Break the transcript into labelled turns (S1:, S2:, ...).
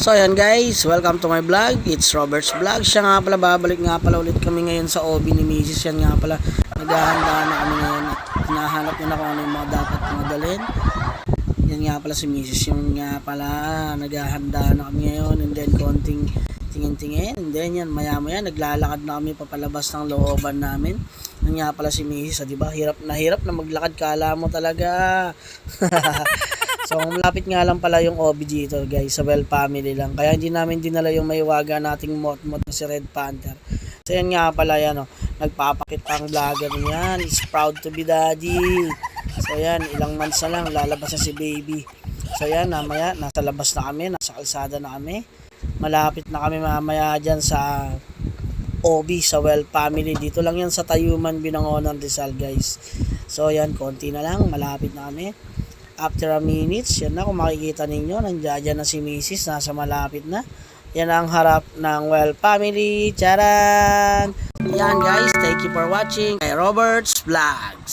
S1: So ayan guys, welcome to my vlog. It's Robert's Vlog. Siya nga pala, babalik nga pala ulit kami ngayon sa OB ni Mrs. Yan nga pala, naghahanda na kami ngayon at hinahanap niya na kung ano yung mga dapat madalhin. Yan nga pala si Mrs. Yung nga pala, naghahanda na kami ngayon, and then konting tingin-tingin, and then yan maya maya naglalakad na kami papalabas ng looban namin. Yan nga pala si Mrs. Diba? Hirap na maglakad, kala mo talaga. So, malapit nga lang pala yung OB dito, guys, sa Well Family lang. Kaya hindi namin dinala yung maiwaga nating mot-mot na si Red Panther. So, yan nga pala, yan, oh, nagpapakit ang vlogger niyan. Is proud to be daddy. So, yan, ilang months na lang, lalabas na si baby. So, yan, mamaya, nasa labas na kami, nasa kalsada na kami. Malapit na kami mamaya dyan sa OB, sa Well Family. Dito lang yan sa Tayuman, Binangonan, Rizal, guys. So, yan, konti na lang, malapit na kami. After a minutes, yan na, kung makikita ninyo, nandiyan na si Mrs. Nasa malapit na. Yan ang harap ng Well Family. Charan! Yan guys, thank you for watching kay Robert's Vlogs.